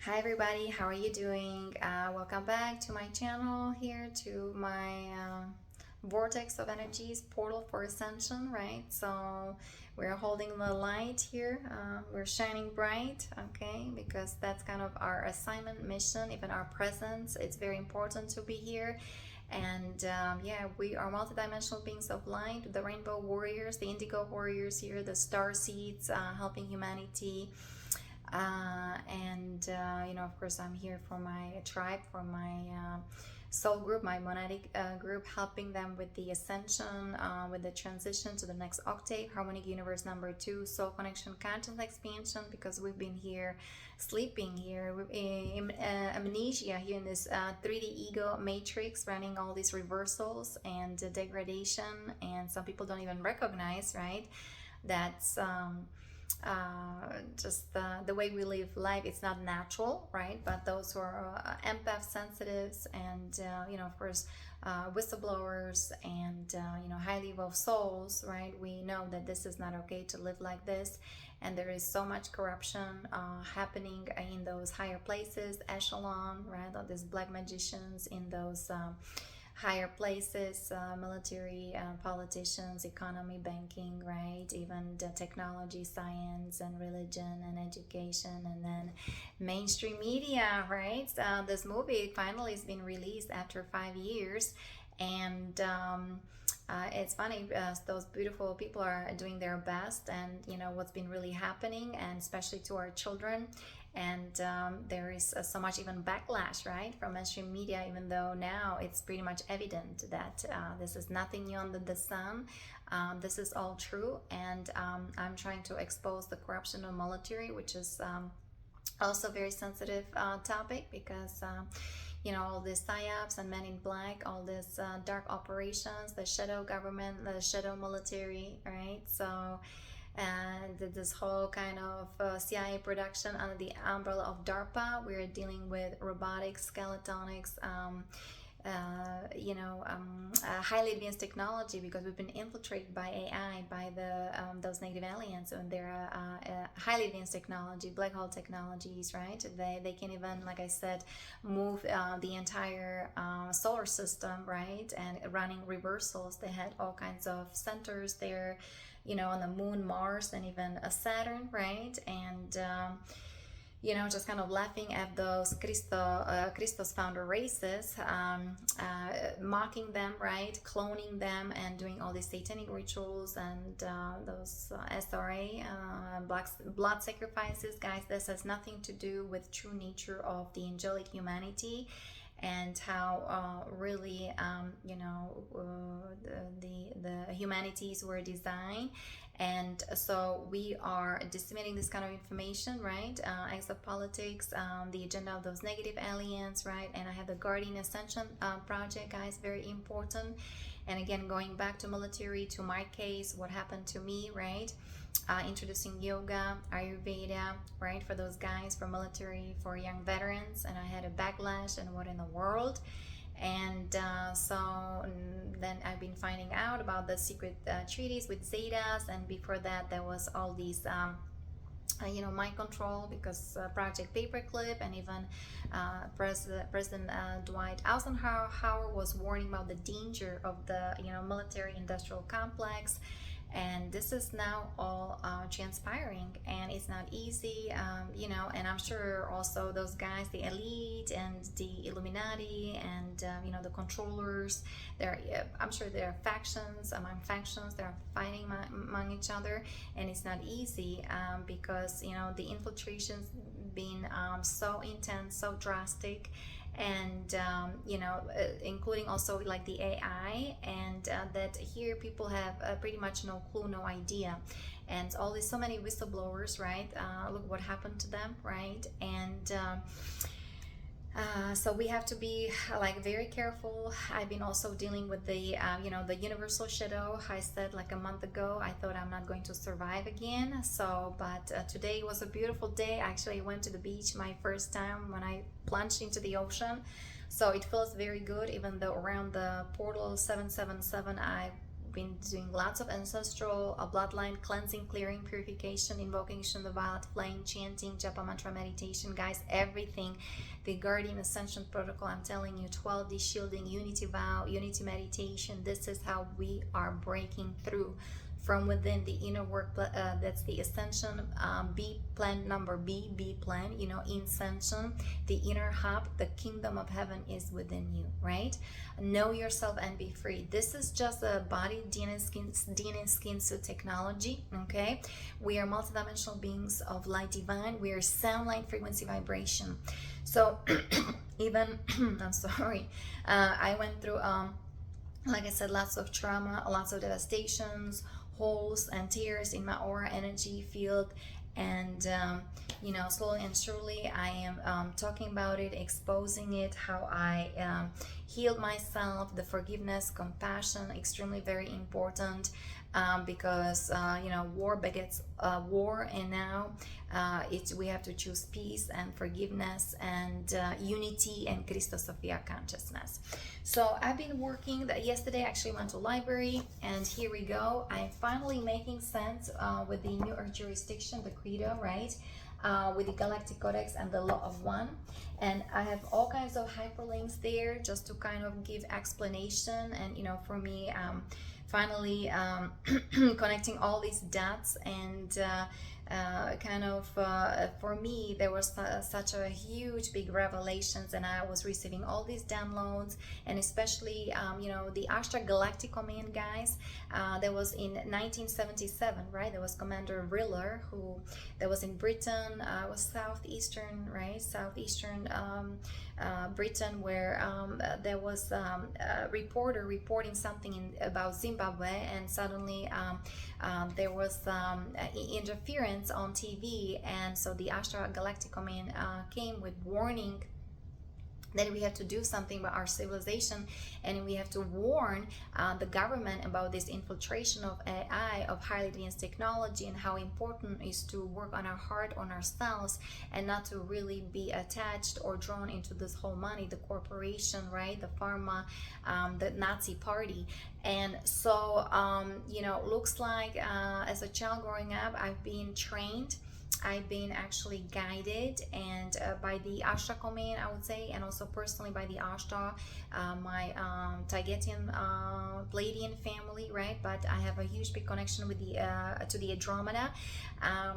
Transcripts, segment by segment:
Hi everybody, how are you doing? Welcome back to my channel, here to my vortex of energies portal for ascension, right? So we're holding the light here, we're shining bright, okay, because that's kind of our assignment, mission, even our presence. It's very important to be here. And yeah, we are multidimensional beings of light, the rainbow warriors, the indigo warriors here, the star seeds, helping humanity. You know, of course, I'm here for my tribe, for my soul group, my monadic group, helping them with the ascension, with the transition to the next octave, harmonic universe number 2, soul connection, conscious expansion, because we've been here, sleeping here, in amnesia here in this 3D ego matrix, running all these reversals and degradation, and some people don't even recognize, right? That's just the way we live life. It's not natural, right? But those who are empath sensitives and you know, of course, whistleblowers and you know, high level souls, right? We know that this is not okay to live like this, and there is so much corruption happening in those higher places, echelon, right? All these black magicians in those higher places, military, politicians, economy, banking, right? Even the technology, science, and religion, and education, and then mainstream media, right? This movie finally has been released after 5 years, and it's funny, those beautiful people are doing their best, and you know what's been really happening, and especially to our children. And there is so much even backlash, right, from mainstream media, even though now it's pretty much evident that this is nothing new under the sun. This is all true, and I'm trying to expose the corruption of military, which is also a very sensitive topic, because you know, all these psyops and men in black, all these dark operations, the shadow government, the shadow military, right? So and this whole kind of CIA production under the umbrella of DARPA. We're dealing with robotics, skeletonics, highly advanced technology, because we've been infiltrated by AI, by the those negative aliens, and they're highly advanced technology, black hole technologies, right? They can even, like I said, move the entire solar system, right? And running reversals. They had all kinds of centers there, you know, on the moon, Mars, and even a Saturn, right? And you know, just kind of laughing at those Christos founder races, mocking them, right? Cloning them and doing all these satanic rituals and those SRA, blood sacrifices. Guys, this has nothing to do with true nature of the angelic humanity, and how really you know, the humanities were designed. And so we are disseminating this kind of information, right? Exopolitics, the agenda of those negative aliens, right? And I have the Guardian Ascension project, guys, very important. And again, going back to military, to my case, what happened to me, right? Introducing yoga, Ayurveda, right, for those guys, for military, for young veterans, and I had a backlash, and what in the world? And then I've been finding out about the secret treaties with Zetas, and before that there was all these you know, mind control, because Project Paperclip, and even President Dwight Eisenhower was warning about the danger of the, you know, military industrial complex. And this is now all transpiring, and it's not easy, you know. And I'm sure also those guys, the elite and the Illuminati, and you know, the controllers, I'm sure there are factions among factions, they're fighting among each other, and it's not easy, because you know, the infiltration's been so intense, so drastic. And you know, including also like the AI, and that here people have pretty much no clue, no idea. And all these, so many whistleblowers, right? Look what happened to them, right? And so we have to be like very careful. I've been also dealing with the you know, the universal shadow. I said like a month ago, I thought I'm not going to survive again. So but today was a beautiful day. Actually, I went to the beach, my first time when I plunged into the ocean. So it feels very good, even though around the portal 777 I been doing lots of ancestral bloodline cleansing, clearing, purification, invocation of the violet flame, chanting, japa mantra, meditation, guys, everything. The guardian ascension protocol, I'm telling you, 12D shielding, unity vow, unity meditation. This is how we are breaking through from within the inner work. That's the ascension B plan, number B plan, you know, ascension, the inner hub, the kingdom of heaven is within you, right? Know yourself and be free. This is just a body DNA skin suit technology. Okay, we are multidimensional beings of light divine. We are sound, light, frequency, vibration. So even I'm sorry, I went through like I said, lots of trauma, lots of devastations, holes and tears in my aura energy field, and you know, slowly and surely I am talking about it, exposing it, how I healed myself, the forgiveness, compassion, extremely very important, because you know, war begets war, and now we have to choose peace and forgiveness and unity and Christosophia consciousness. So I've been working yesterday, actually went to library, and here we go. I'm finally making sense with the New Earth jurisdiction, the Credo, right? With the Galactic Codex and the Law of One. And I have all kinds of hyperlinks there just to kind of give explanation. And, you know, for me, finally connecting all these dots, and for me there was such a huge big revelations, and I was receiving all these downloads, and especially you know, the Ashtar Galactic Command, guys, that was in 1977, right? There was Commander Riller, who that was in Britain, was southeastern, right? Southeastern Britain, where there was a reporter reporting something about Zimbabwe, and suddenly there was interference on TV, and so the Ashtar Galactic Command came with warning that we have to do something about our civilization, and we have to warn the government about this infiltration of AI, of highly advanced technology, and how important it is to work on our heart, on ourselves, and not to really be attached or drawn into this whole money, the corporation, right, the pharma, the Nazi party. And so you know, looks like as a child growing up, I've been trained, I've been actually guided, and by the Ashtar Command, I would say, and also personally by the Ashtar, my Taygetian Pleiadian family, right? But I have a huge big connection with the to the Andromeda,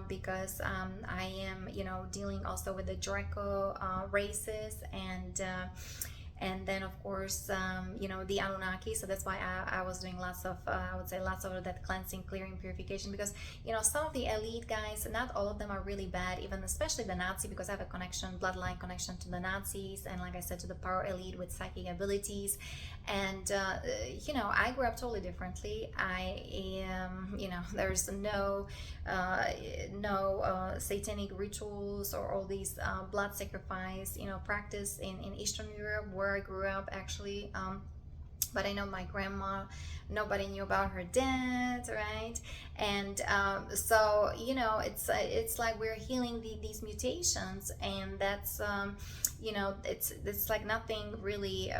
because I am, you know, dealing also with the Draco races, and then of course you know, the Anunnaki. So that's why I was doing lots of I would say lots of that cleansing, clearing, purification, because, you know, some of the elite guys, not all of them are really bad, even especially the Nazi, because I have a connection, bloodline connection to the Nazis, and like I said, to the power elite with psychic abilities. And you know, I grew up totally differently. I am, you know, there's no satanic rituals or all these blood sacrifice, you know, practice in Eastern Europe, where I grew up, actually. But I know my grandma, nobody knew about her death, right? And so, you know, it's like we're healing these mutations, and that's you know, it's like nothing really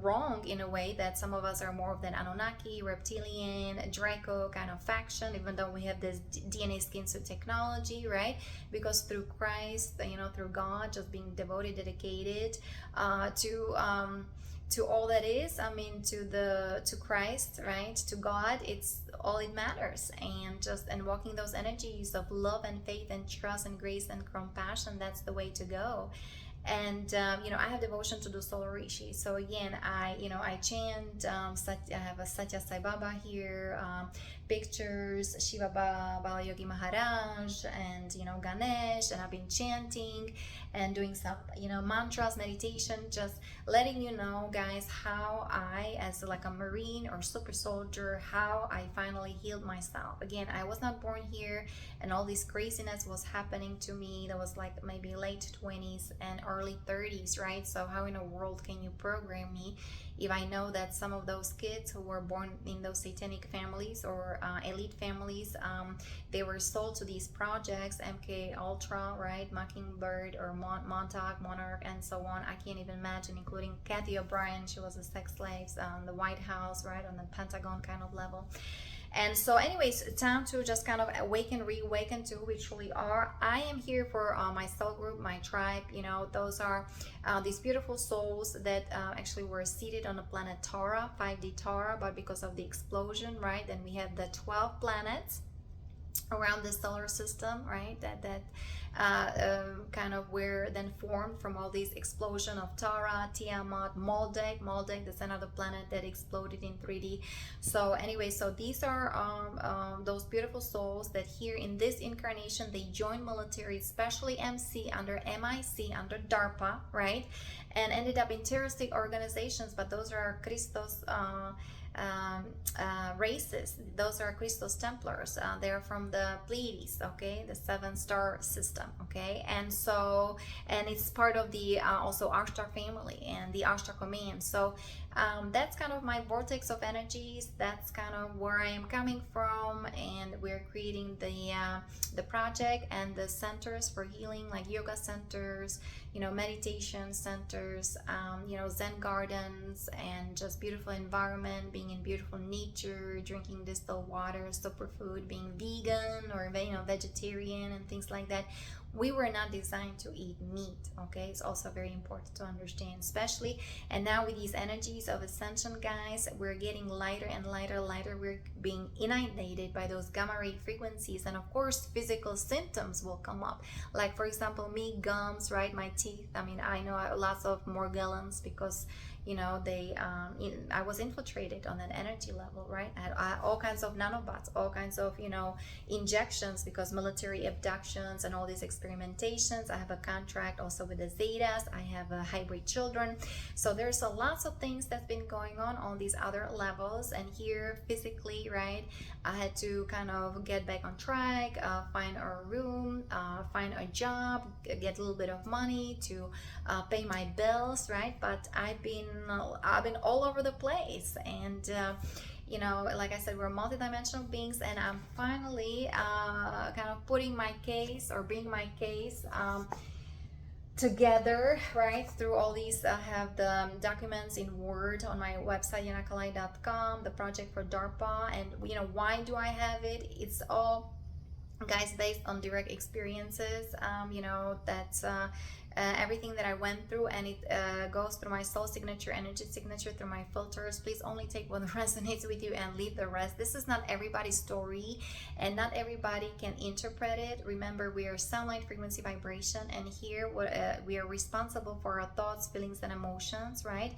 wrong, in a way that some of us are more of the Anunnaki, reptilian, Draco kind of faction, even though we have this DNA skin suit technology, right? Because through Christ, you know, through God, just being devoted, dedicated to all that is, I mean, to Christ, right, to God, it's all it matters. And walking those energies of love and faith and trust and grace and compassion, that's the way to go. And you know, I have devotion to the solar Rishi. So again, I chant, I have a Satya Sai Baba here, pictures, Shiva Baba, Yogi Maharaj, and, you know, Ganesh, and I've been chanting and doing some, you know, mantras, meditation, just letting you know, guys, how I, as like a Marine or super soldier, how I finally healed myself. Again, I was not born here, and all this craziness was happening to me. That was like maybe late 20s and early 30s, right? So how in the world can you program me if I know that some of those kids who were born in those satanic families or elite families, they were sold to these projects, MK Ultra, right, Mockingbird or Monarch, and so on. I can't even imagine, including Kathy O'Brien. She was a sex slave on the White House, right, on the Pentagon kind of level. And so anyways, time to just kind of awaken, reawaken to who we truly are. I am here for my soul group, my tribe. You know, those are these beautiful souls that actually were seated on the planet Tara, 5D Tara, but because of the explosion, right, then we had the 12 planets around the solar system, right, that kind of were then formed from all these explosion of Tara, Tiamat, Maldek, that's another planet that exploded in 3D. So anyway, so these are those beautiful souls that here in this incarnation they joined military, especially MC under MIC under DARPA, right, and ended up in terroristic organizations, but those are Christos races. Those are Christos Templars. They're from the Pleiades, okay, the 7-star system, okay, and so, and it's part of the also Ashtar family and the Ashtar command. So that's kind of my vortex of energies. That's kind of where I am coming from, and we're creating the project and the centers for healing, like yoga centers, you know, meditation centers, you know, Zen gardens, and just beautiful environment, being in beautiful nature, drinking distilled water, superfood, being vegan or, you know, vegetarian and things like that. We were not designed to eat meat, okay? It's also very important to understand, especially, and now with these energies of ascension, guys, we're getting lighter and lighter. We're being inundated by those gamma ray frequencies, and of course physical symptoms will come up, like for example me, gums, right, my teeth. I mean, I know lots of Morgellons because, you know, they I was infiltrated on that energy level, right? I had all kinds of nanobots, all kinds of, you know, injections because military abductions and all these experimentations. I have a contract also with the Zetas. I have hybrid children. So there's a lots of things that's been going on these other levels, and here physically, right, I had to kind of get back on track, find a room, find a job, get a little bit of money to pay my bills, right? But I've been all over the place, and you know, like I said, we're multidimensional beings, and I'm finally kind of putting my case or bringing my case together, right, through all these. I have the documents in Word on my website yanakalai.com, the project for DARPA. And you know, why do I have it? It's all, guys, based on direct experiences. You know, that's everything that I went through, and it goes through my soul signature, energy signature, through my filters. Please only take what resonates with you and leave the rest. This is not everybody's story, and not everybody can interpret it. Remember, we are sunlight, frequency, vibration, and here we are responsible for our thoughts, feelings, and emotions, right?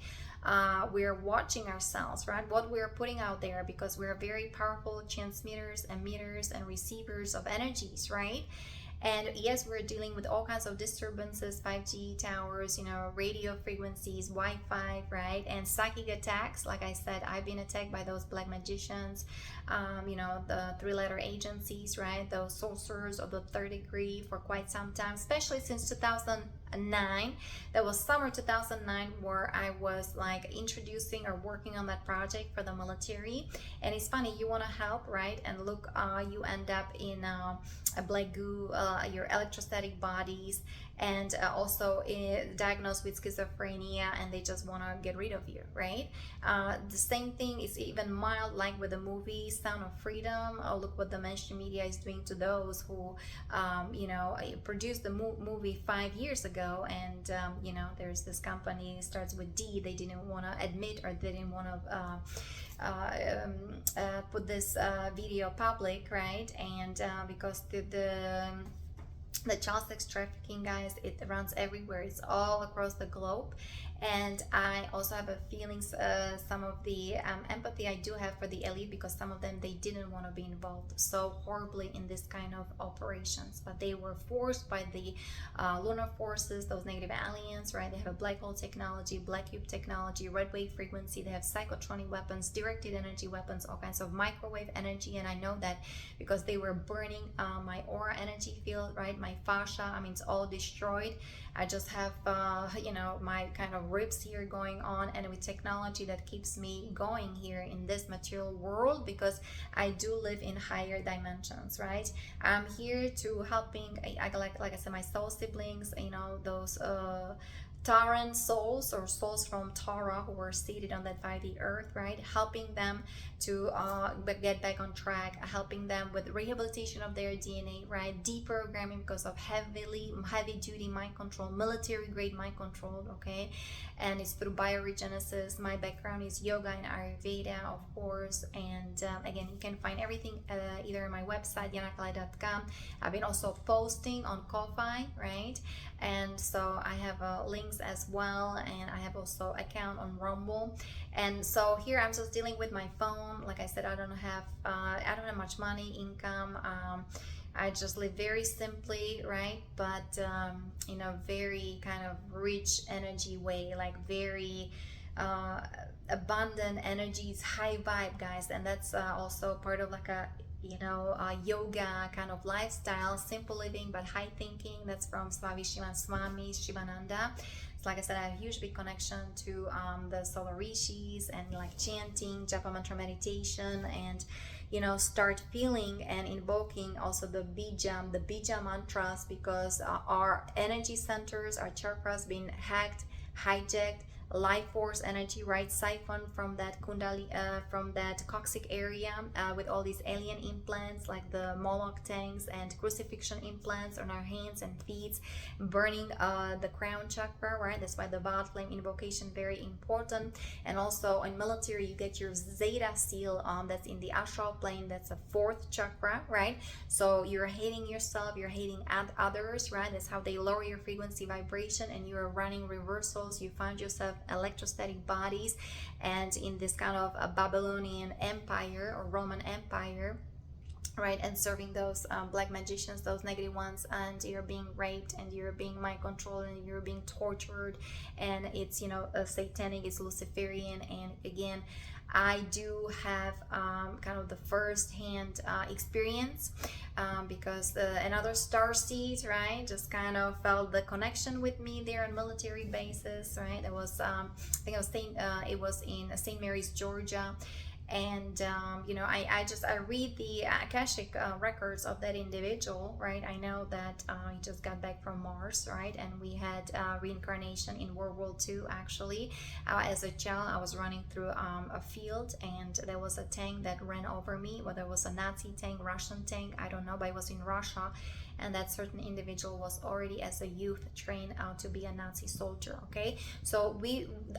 We are watching ourselves, right, what we are putting out there, because we are very powerful transmitters, emitters, and receivers of energies, right? And yes, we're dealing with all kinds of disturbances, 5G towers, you know, radio frequencies, Wi-Fi, right? And psychic attacks. Like I said, I've been attacked by those black magicians, you know, the 3-letter agencies, right? Those sorcerers of the 3rd degree for quite some time, especially since 2009. That was summer 2009, where I was like introducing or working on that project for the military. And it's funny, you want to help, right? And look, you end up in a black goo, your electrostatic bodies, and also diagnosed with schizophrenia, and they just want to get rid of you, right? The same thing is even mild, like with the movie Sound of Freedom. Look what the mainstream media is doing to those who you know, produced the movie 5 years ago. And you know, there's this company, starts with D, they didn't want to admit, or they didn't want to put this video public, right? And because the child sex trafficking, guys, it runs everywhere. It's all across the globe. And I also have a feelings, some of the empathy I do have for the elite, because some of them, they didn't want to be involved so horribly in this kind of operations, but they were forced by the lunar forces, those negative aliens, right? They have a black hole technology, black cube technology, red wave frequency. They have psychotronic weapons, directed energy weapons, all kinds of microwave energy. And I know that because they were burning my aura energy field, right? my fascia. I mean, it's all destroyed. I just have, you know, my kind of ribs here going on, and with technology that keeps me going here in this material world, because I do live in higher dimensions, right? I'm here to helping, like I said, my soul siblings, you know, those Taran souls, or souls from Tara, who were seated on that 5D earth, right? Helping them to get back on track, helping them with rehabilitation of their DNA, right? Deprogramming because of heavy duty mind control, military grade mind control, okay? And it's through bioregenesis. My background is yoga and Ayurveda, of course. And again, you can find everything either on my website, yanakalai.com. I've been also posting on Ko-Fi, right? And so I have links as well, and I have also account on Rumble. And so here I'm just dealing with my phone. Like I said, I don't have much money, income. I just live very simply, right? But in a very kind of rich energy way, like very abundant energies, high vibe, guys. And that's also part of like a, you know, yoga kind of lifestyle, simple living but high thinking. That's from Swavi Shivan Swami Shivananda. So like I said, I have a huge big connection to the solar rishis, and like chanting, japa mantra meditation, and you know, start feeling and invoking also the bija mantras, because our energy centers, our chakras being hacked, hijacked, life force energy, right, siphon from that kundali, from that coccyx area, with all these alien implants like the Moloch tanks and crucifixion implants on our hands and feet, burning the crown chakra, right? That's why the Baal flame invocation very important. And also in military, you get your Zeta seal, that's in the astral plane. That's a fourth chakra, right? So you're hating yourself, you're hating others, right? That's how they lower your frequency vibration, and you're running reversals. You find yourself electrostatic bodies, and in this kind of a Babylonian empire or Roman empire, right, and serving those black magicians, those negative ones, and you're being raped, and you're being mind controlled, and you're being tortured, and it's, you know, satanic, it's Luciferian. And again, I do have kind of the first-hand experience, because another starseed, right, just kind of felt the connection with me there on military bases, right? It was, I think it was in St. Mary's, Georgia. And you know, I read the Akashic records of that individual, right? I know that he just got back from Mars, right? And we had reincarnation in World War II. Actually, as a child, I was running through a field, and there was a tank that ran over me. Whether it was a Nazi tank, Russian tank, I don't know, but it was in Russia. And that certain individual was already as a youth trained to be a Nazi soldier, okay? So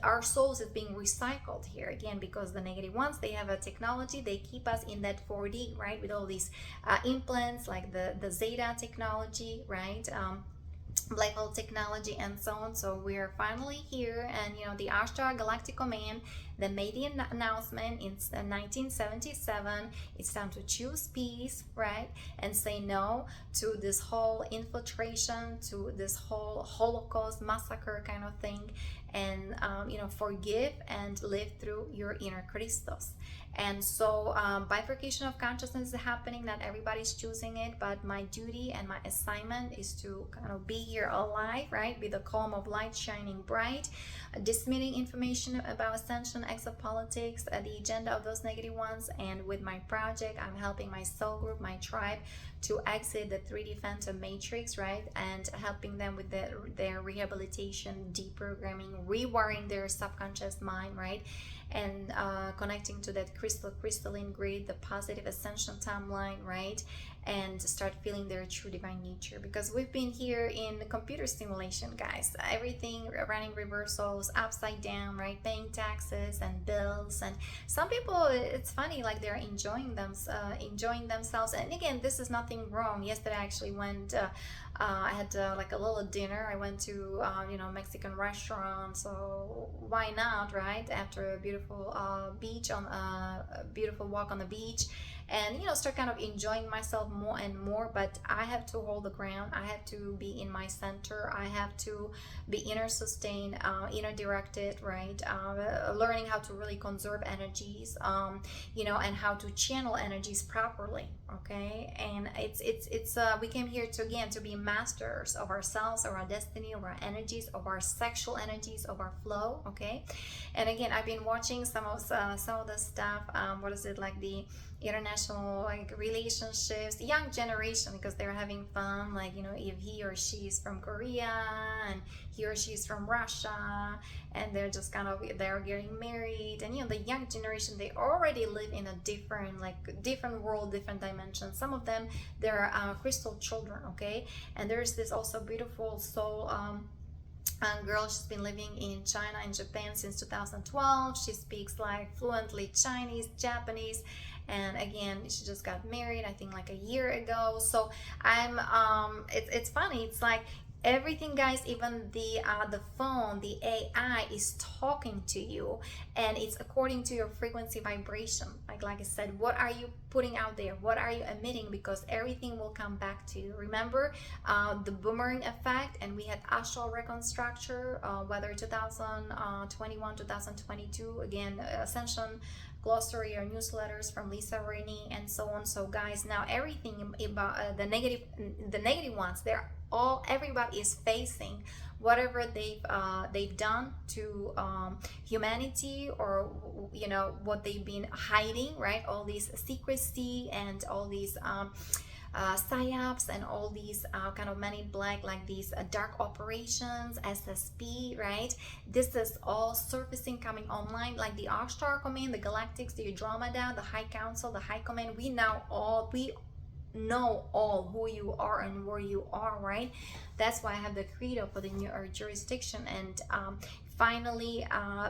our souls is being recycled here again, because the negative ones, they have a technology, they keep us in that 4D, right, with all these implants like the Zeta technology, right, black hole technology, and so on. So we're finally here, and you know, the Ashtar Galactic Command, they made the announcement in 1977. It's time to choose peace, right, and say no to this whole infiltration, to this whole Holocaust massacre kind of thing, and you know, forgive and live through your inner Christos. And so bifurcation of consciousness is happening. Not everybody's choosing it, but my duty and my assignment is to kind of be here alive, right, with the column of light shining bright, disseminating information about Ascension, exopolitics, the agenda of those negative ones. And with my project, I'm helping my soul group, my tribe, to exit the 3D phantom matrix, right, and helping them with their rehabilitation, deprogramming, rewiring their subconscious mind, right, and connecting to that crystalline grid, the positive ascension timeline, right, and start feeling their true divine nature. Because we've been here in the computer simulation, guys, everything running reversals, upside down, right, paying taxes and bills. And some people, it's funny, like they're enjoying themselves. And again, this is nothing wrong. Yesterday I actually went, I had like a little dinner. I went to you know, Mexican restaurant, so why not, right, after a beautiful beach, on a beautiful walk on the beach. and start kind of enjoying myself more and more. But I have to hold the ground. I have to be in my center. I have to be inner sustained, inner directed, right? Learning how to really conserve energies, and how to channel energies properly. Okay, and it's we came here to, again, to be masters of ourselves, of our destiny, of our energies, of our sexual energies, of our flow. Okay, and again, I've been watching some of the stuff. What is it, like the international like relationships, young generation, because they're having fun, like if he or she is from Korea and he or she is from Russia, and they're just kind of, they're getting married, and the young generation, they already live in a different world, different dimension. Some of them, they're crystal children. Okay, and there's this also beautiful soul girl. She's been living in China and Japan since 2012. She speaks like fluently Chinese, Japanese, and again, she just got married, I think like a year ago. So I'm it's funny. It's like everything, guys, even the phone, the AI is talking to you, and it's according to your frequency vibration. Like I said, what are you putting out there? What are you emitting? Because everything will come back to you. Remember the boomerang effect, and we had astral recon structure, whether 2021, 2022, again, Ascension glossary or newsletters from Lisa Rennie, and so on. So guys, now everything about the negative ones, they're all, everybody is facing whatever they've done to humanity, or what they've been hiding, right? All these secrecy and all these psyops and all these kind of many black, like these dark operations, SSP, right? This is all surfacing, coming online, like the Ashtar command, the Galactics, the Andromeda, the High Council, the High Command. We know all who you are and where you are, right? That's why I have the credo for the New Earth jurisdiction, and finally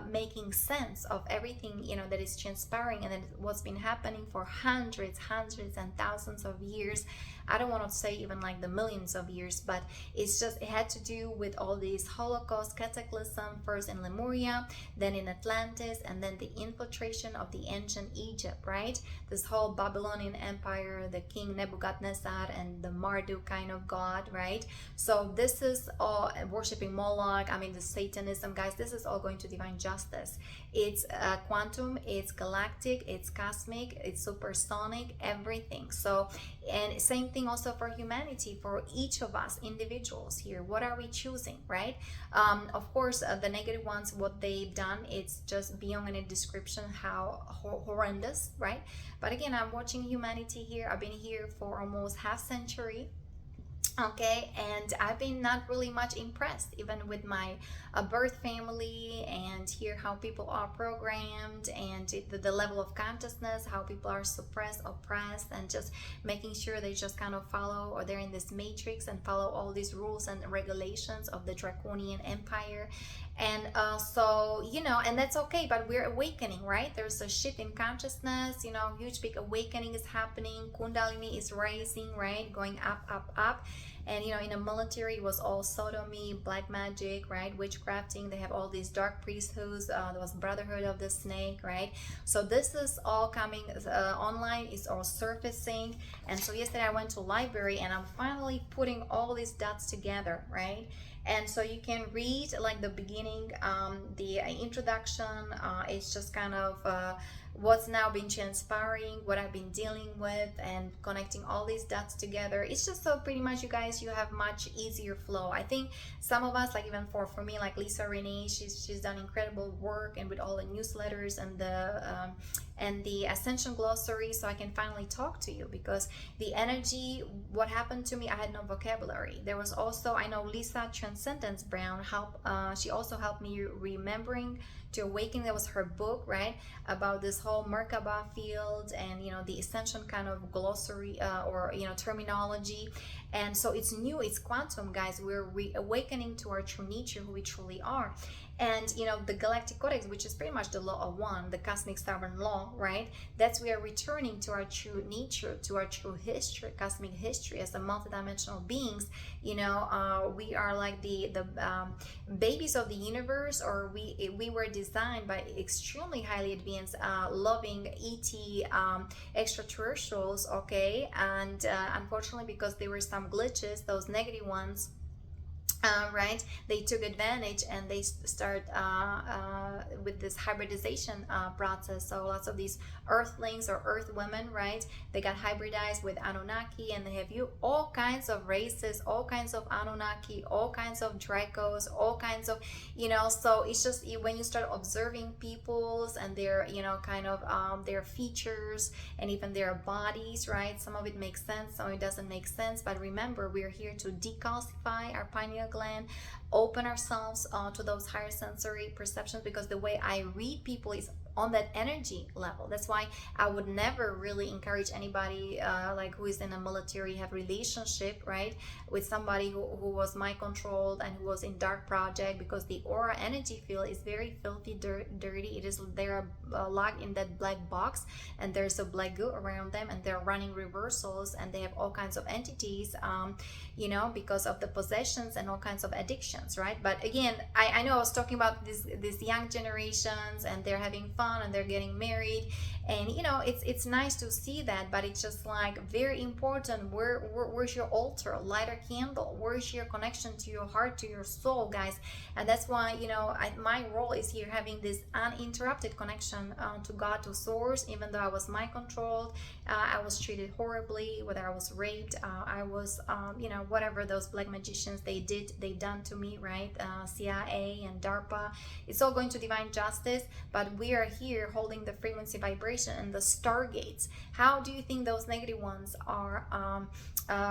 making sense of everything that is transpiring, and then what's been happening for hundreds and thousands of years. I don't want to say even like the millions of years, but it's just, it had to do with all these Holocaust, cataclysm, first in Lemuria, then in Atlantis, and then the infiltration of the ancient Egypt, right? This whole Babylonian Empire, the King Nebuchadnezzar and the Marduk kind of god, right? So this is all worshiping Moloch, the Satanism, guys. This is all going to divine justice. It's quantum, it's galactic, it's cosmic, it's supersonic, everything. So, and same thing also for humanity, for each of us individuals here. What are we choosing, right? Of course, the negative ones, what they've done, it's just beyond any description how horrendous, right? But again, I'm watching humanity here. I've been here for almost half century. Okay, and I've been not really much impressed, even with my birth family, and hear how people are programmed, and the level of consciousness, how people are suppressed, oppressed, and just making sure they just kind of follow, or they're in this matrix and follow all these rules and regulations of the draconian empire. And so and that's okay, but we're awakening, right? There's a shift in consciousness, huge big awakening is happening. Kundalini is rising, right? Going up. And in the military, it was all sodomy, black magic, right? Witchcrafting. They have all these dark priesthoods. There was Brotherhood of the Snake, right? So this is all coming online. It's all surfacing. And so yesterday I went to library, and I'm finally putting all these dots together, right? And so you can read like the beginning, the introduction. It's just kind of what's now been transpiring, what I've been dealing with, and connecting all these dots together. It's just so pretty much, you guys, you have much easier flow. I think some of us, like even for me, like Lisa Rennie, she's done incredible work, and with all the newsletters and the Ascension glossary, so I can finally talk to you, because the energy, what happened to me, I had no vocabulary. There was also, I know Lisa Transcendence Brown she also helped me remembering to awaken. That was her book, right, about this whole Merkaba field, and the Ascension kind of glossary or terminology. And so it's new, it's quantum, guys. We're reawakening to our true nature, who we truly are. And the Galactic Codex, which is pretty much the law of one, the cosmic sovereign law, right? That's, we are returning to our true nature, to our true history, cosmic history, as the multidimensional beings. We are like the babies of the universe, or we were designed designed by extremely highly advanced, loving ET extraterrestrials, okay? And unfortunately, because there were some glitches, those negative ones, right, they took advantage and they start with this hybridization process. So lots of these earthlings or earth women, right, they got hybridized with Anunnaki, and they have all kinds of races, all kinds of Anunnaki, all kinds of Dracos, all kinds of, so it's just when you start observing peoples and their, kind of their features and even their bodies, right, some of it makes sense, some of it doesn't make sense. But remember, we're here to decalcify our pineal gland, open ourselves to those higher sensory perceptions, because the way I read people is on that energy level. That's why I would never really encourage anybody like who is in a military have relationship, right, with somebody who was mind controlled and who was in dark project, because the aura energy field is very filthy, dirty. It is, they're locked in that black box, and there's a black goo around them, and they're running reversals, and they have all kinds of entities, because of the possessions and all kinds of addictions, right? But again, I know I was talking about these young generations, and they're having fun and they're getting married, and it's nice to see that, but it's just like very important. Where's your altar? Light a candle. Where's your connection to your heart, to your soul, guys? And that's why my role is here, having this uninterrupted connection to God, to source. Even though I was mind controlled, I was treated horribly, whether I was raped, I was whatever those black magicians they done to me, right? CIA and DARPA, it's all going to divine justice. But we are here holding the frequency vibration and the stargates. How do you think those negative ones are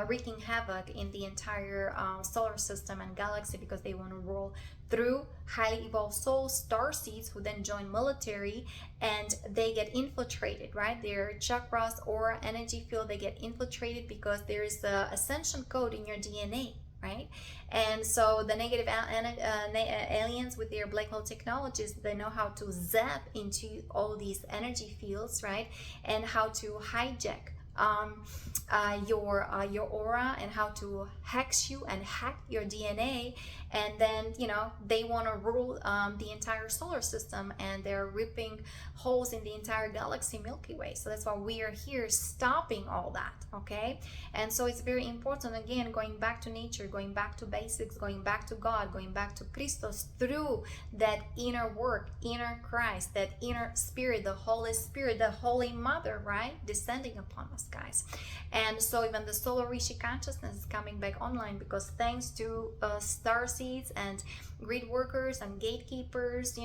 wreaking havoc in the entire solar system and galaxy? Because they want to roll through highly evolved souls, star seeds, who then join military, and they get infiltrated, right? Their chakras or energy field, they get infiltrated because there is the Ascension code in your DNA, right? And so the negative aliens with their black hole technologies, they know how to zap into all these energy fields, right? And how to hijack your aura, and how to hex you and hack your DNA. And then they want to rule the entire solar system, and they're ripping holes in the entire galaxy Milky Way. So that's why we are here stopping all that, okay? And so it's very important, again, going back to nature, going back to basics, going back to God, going back to Christos, through that inner work, inner Christ, that inner spirit, the Holy Spirit, the Holy Mother, right, descending upon us, guys. And so even the solar Rishi consciousness is coming back online, because thanks to star seeds and grid workers and gatekeepers,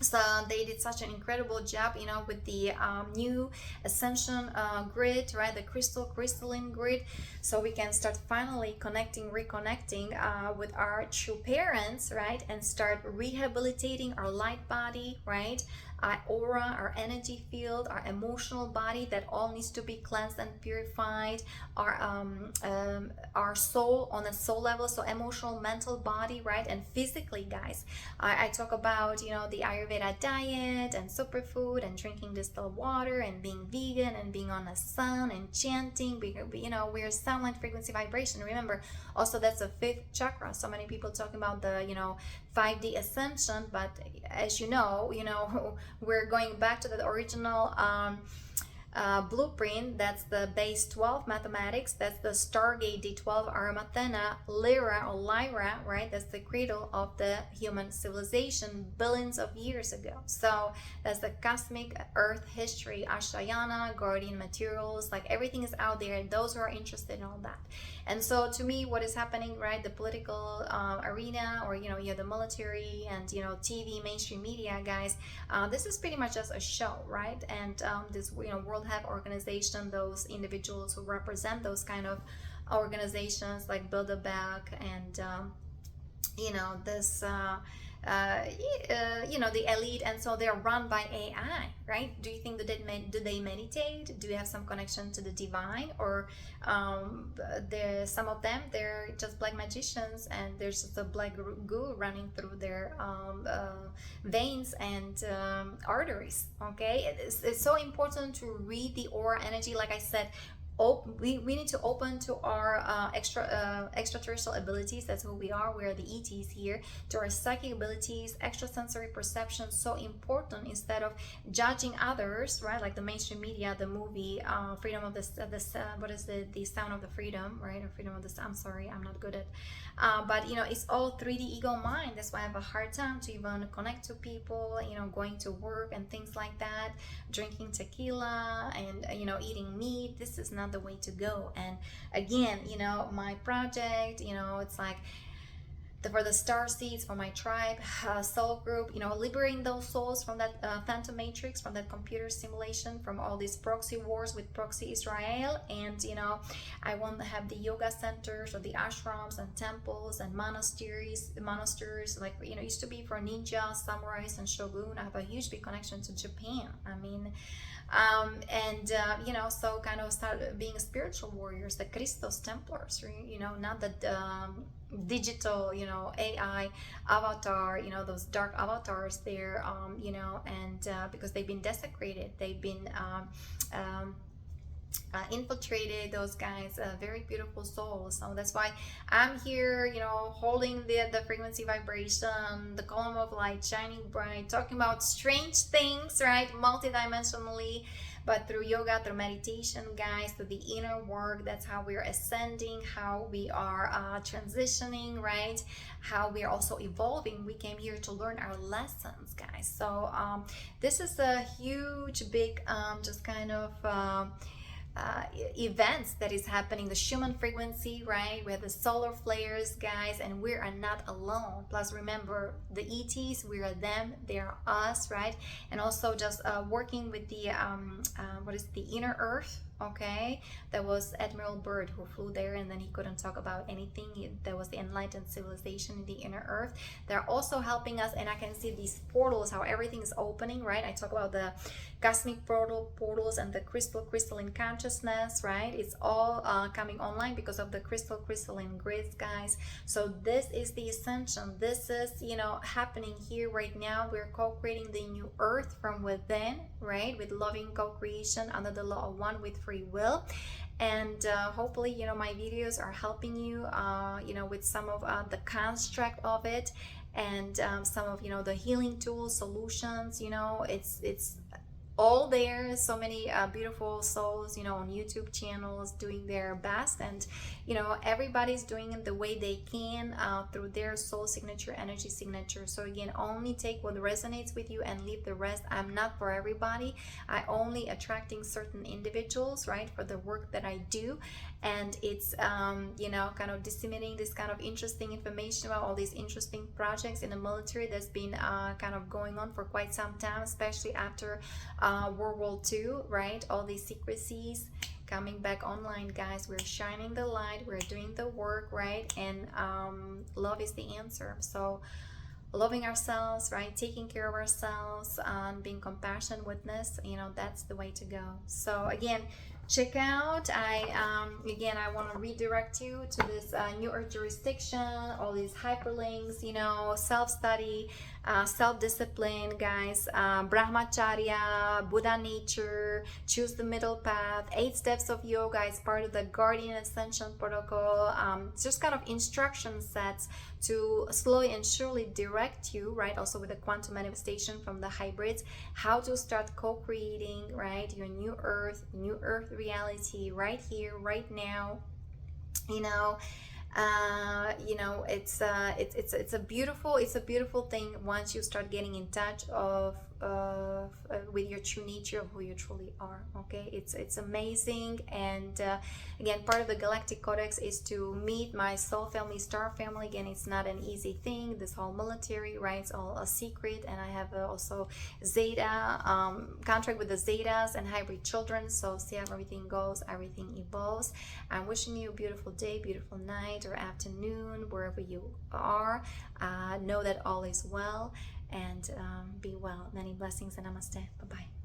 so they did such an incredible job, with the new Ascension grid, right? The crystalline grid. So we can start finally reconnecting with our true parents, right? And start rehabilitating our light body, right? Our aura, our energy field, our emotional body, that all needs to be cleansed and purified. Our soul on a soul level, so emotional, mental, body, right? And physically, guys, I talk about the Ayurveda diet and superfood and drinking distilled water and being vegan and being on the sun and chanting. We're sound, frequency, vibration. Remember, also that's the fifth chakra. So many people talking about the 5D ascension, but as you know, we're going back to the original blueprint. That's the base 12 mathematics. That's the Stargate D12 Aramathena Lyra or Lyra, right? That's the cradle of the human civilization billions of years ago. So that's the cosmic earth history, Ashtar, guardian materials, like everything is out there. Those who are interested in all that. And so to me, what is happening, right? The political arena, or you have the military and TV, mainstream media, guys. This is pretty much just a show, right? And this World Health Organization, those individuals who represent those kind of organizations like Bilderberg and this the elite, and so they're run by AI, right? Do you think that do they meditate? Do they have some connection to the divine? Or some of them, they're just black magicians, and there's just a black goo running through their veins and arteries, okay? It's so important to read the aura energy. Like I said, we need to open to our extraterrestrial abilities. That's who we are. We are the ETs here. To our psychic abilities, extrasensory perception, so important. Instead of judging others, right, like the mainstream media, the movie, freedom of what is the sound of the freedom, right, or freedom of the, I'm sorry, I'm not good at, but you know, it's all 3D ego mind. That's why I have a hard time to even connect to people, you know, going to work and things like that, drinking tequila and, you know, eating meat. This is not the way to go. And again, you know, my project, you know, it's like for the star seeds, for my tribe, soul group, you know, liberating those souls from that phantom matrix, from that computer simulation, from all these proxy wars with proxy Israel. And you know, I want to have the yoga centers or the ashrams and temples and monasteries, like, you know, used to be for ninjas, samurais and shogun. I have a huge big connection to Japan. I mean, you know, so kind of start being spiritual warriors, the Christos Templars, you know, not the digital, you know, AI avatar, you know, those dark avatars there, you know, and because they've been desecrated, they've been infiltrated, those guys, very beautiful souls. So that's why I'm here, you know, holding the frequency vibration, the column of light shining bright, talking about strange things, right, multidimensionally, but through yoga, through meditation, guys, through the inner work. That's how we're ascending, how we are transitioning, right, how we're also evolving. We came here to learn our lessons, guys. So this is a huge big just kind of events that is happening, the Schumann frequency, right? We have the solar flares, guys, and we are not alone. Plus, remember, the ETs, we are them, they are us, right? And also just working with the what is the inner earth, okay? That was Admiral Byrd who flew there, and then he couldn't talk about anything. There was the enlightened civilization in the inner earth. They're also helping us, and I can see these portals, how everything is opening, right? I talk about the cosmic portals and the crystalline consciousness, right? It's all coming online because of the crystalline grids, guys. So this is the ascension. This is, you know, happening here right now. We're co-creating the new earth from within, right? With loving co-creation under the law of one with free will. And hopefully, you know, my videos are helping you, you know, with some of the construct of it, and some of, you know, the healing tools, solutions. You know, it's all there. So many beautiful souls, you know, on YouTube channels doing their best, and you know, everybody's doing it the way they can through their soul signature, energy signature. So again, only take what resonates with you and leave the rest. I'm not for everybody. I only attracting certain individuals, right, for the work that I do. And it's you know, kind of disseminating this kind of interesting information about all these interesting projects in the military that's been kind of going on for quite some time, especially after World War II, right? All these secrecies coming back online, guys. We're shining the light, we're doing the work, right? And love is the answer. So loving ourselves, right, taking care of ourselves, being compassionate, witness, you know, that's the way to go. So again, check out, again, I want to redirect you to this new earth jurisdiction, all these hyperlinks, you know, self-study, self-discipline, guys, brahmacharya, Buddha nature, choose the middle path, 8 steps of yoga is part of the Guardian Ascension protocol. Just kind of instruction sets to slowly and surely direct you, right, also with the quantum manifestation from the hybrids, how to start co-creating, right, your new earth reality right here, right now. You know, it's a beautiful thing once you start getting in touch with your true nature of who you truly are. Okay, it's amazing. And again, part of the Galactic Codex is to meet my soul family, star family. Again, it's not an easy thing, this whole military, right? It's all a secret. And I have also Zeta contract with the Zetas and hybrid children. So see how everything goes, everything evolves. I'm wishing you a beautiful day, beautiful night or afternoon, wherever you are. Know that all is well, and be well. Many blessings and namaste. Bye-bye.